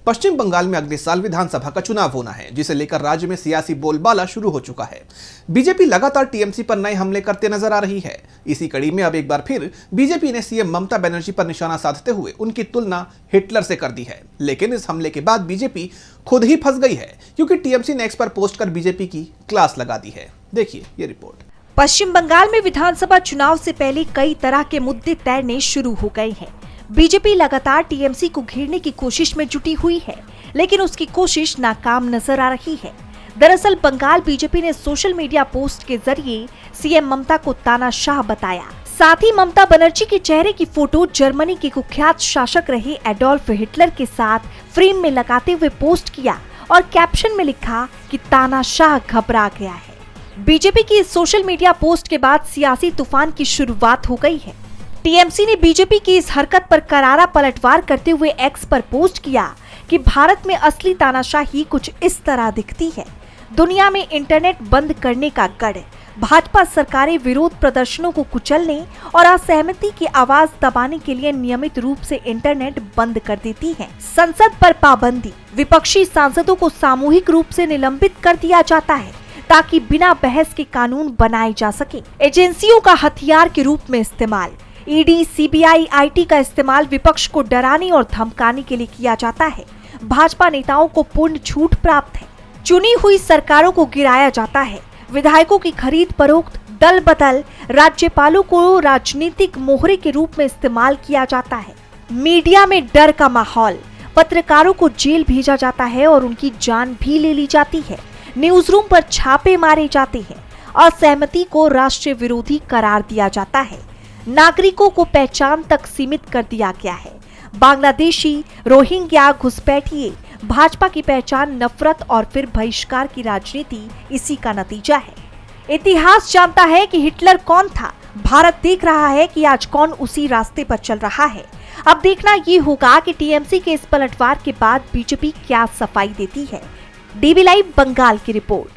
पश्चिम बंगाल में अगले साल विधानसभा का चुनाव होना है, जिसे लेकर राज्य में सियासी बोलबाला शुरू हो चुका है। बीजेपी लगातार टीएमसी पर नए हमले करते नजर आ रही है। इसी कड़ी में अब एक बार फिर बीजेपी ने सीएम ममता बनर्जी पर निशाना साधते हुए उनकी तुलना हिटलर से कर दी है। लेकिन इस हमले के बाद बीजेपी खुद ही फंस गई है, क्योंकि टीएमसी ने एक्स पर पोस्ट कर बीजेपी की क्लास लगा दी है। देखिए ये रिपोर्ट। पश्चिम बंगाल में विधानसभा चुनाव से पहले कई तरह के मुद्दे तैरने शुरू हो गए हैं। बीजेपी लगातार टीएमसी को घेरने की कोशिश में जुटी हुई है, लेकिन उसकी कोशिश नाकाम नजर आ रही है। दरअसल बंगाल बीजेपी ने सोशल मीडिया पोस्ट के जरिए सीएम ममता को तानाशाह बताया। साथ ही ममता बनर्जी के चेहरे की फोटो जर्मनी के कुख्यात शासक रहे एडोल्फ हिटलर के साथ फ्रेम में लगाते हुए पोस्ट किया और कैप्शन में लिखा कि तानाशाह घबरा गया है। बीजेपी की इस सोशल मीडिया पोस्ट के बाद सियासी तूफान की शुरुआत हो गई है। टीएमसी ने बीजेपी की इस हरकत पर करारा पलटवार करते हुए एक्स पर पोस्ट किया कि भारत में असली तानाशाही कुछ इस तरह दिखती है। दुनिया में इंटरनेट बंद करने का गढ़। भाजपा सरकारें विरोध प्रदर्शनों को कुचलने और असहमति की आवाज दबाने के लिए नियमित रूप से इंटरनेट बंद कर देती है। संसद पर पाबंदी। विपक्षी सांसदों को सामूहिक रूप से निलंबित कर दिया जाता है ताकि बिना बहस के कानून बनाए जा सके। एजेंसियों का हथियार के रूप में इस्तेमाल। ईडी, सीबीआई, आईटी का इस्तेमाल विपक्ष को डराने और धमकाने के लिए किया जाता है। भाजपा नेताओं को पूर्ण छूट प्राप्त है। चुनी हुई सरकारों को गिराया जाता है। विधायकों की खरीद फरोख्त, दल बदल, राज्यपालों को राजनीतिक मोहरे के रूप में इस्तेमाल किया जाता है। मीडिया में डर का माहौल। पत्रकारों को जेल भेजा जाता है और उनकी जान भी ले ली जाती है। न्यूज रूम पर छापे मारे जाते हैं। असहमति को राष्ट्रीय विरोधी करार दिया जाता है। नागरिकों को पहचान तक सीमित कर दिया गया है। बांग्लादेशी, रोहिंग्या, घुसपैठिए, भाजपा की पहचान नफरत और फिर बहिष्कार की राजनीति इसी का नतीजा है। इतिहास जानता है कि हिटलर कौन था। भारत देख रहा है कि आज कौन उसी रास्ते पर चल रहा है। अब देखना ये होगा कि टीएमसी के इस पलटवार के बाद बीजेपी क्या सफाई देती है। डीबी लाइव बंगाल की रिपोर्ट।